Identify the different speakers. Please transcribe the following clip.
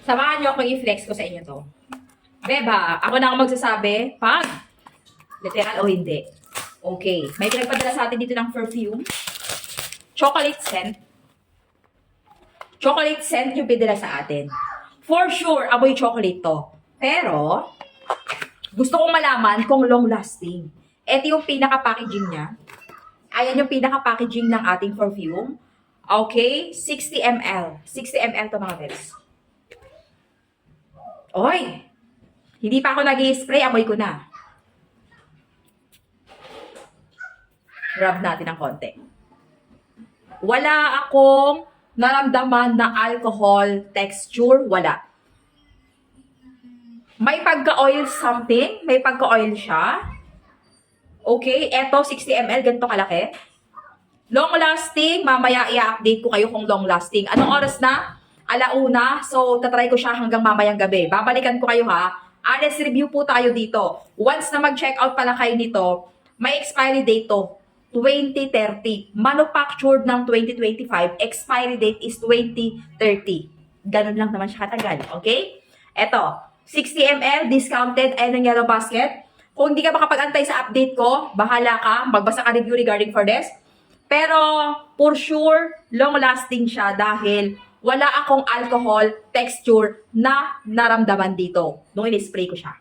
Speaker 1: Samahan niyo akong i-flex ko sa inyo to. Beba, ako na ang magsasabi pag literal o hindi. Okay. May pinagpadala sa atin dito ng perfume. Chocolate scent. Chocolate scent yung pinadala sa atin. For sure, amoy chocolate to. Pero, gusto kong malaman kung long lasting. Ito yung pinaka-packaging niya. Ayan yung pinaka-packaging ng ating perfume. Okay? 60 ml. 60 ml to mga bebs. Oy! Hindi pa ako nag-i-spray, amoy ko na. Rub natin ng konti. Wala akong naramdaman na alcohol texture, wala. May pagka-oil something, may pagka-oil siya. Okay, eto 60 ml, ganito kalaki. Long lasting, mamaya i-update ko kayo kung long lasting. Anong oras na? 1:00, so tatry ko siya hanggang mamayang gabi. Babalikan ko kayo ha. Honest review po tayo dito. Once na mag-check out pala kayo nito, may expiry date to. 2030. Manufactured ng 2025. Expiry date is 2030. Ganun lang naman siya katagal. Okay? Eto, 60 ml, discounted, and ang yellow basket. Kung hindi ka makapag-antay sa update ko, bahala ka. Magbasa ka review regarding for this. Pero, for sure, long-lasting siya dahil wala akong alcohol texture na naramdaman dito nung in-spray ko siya.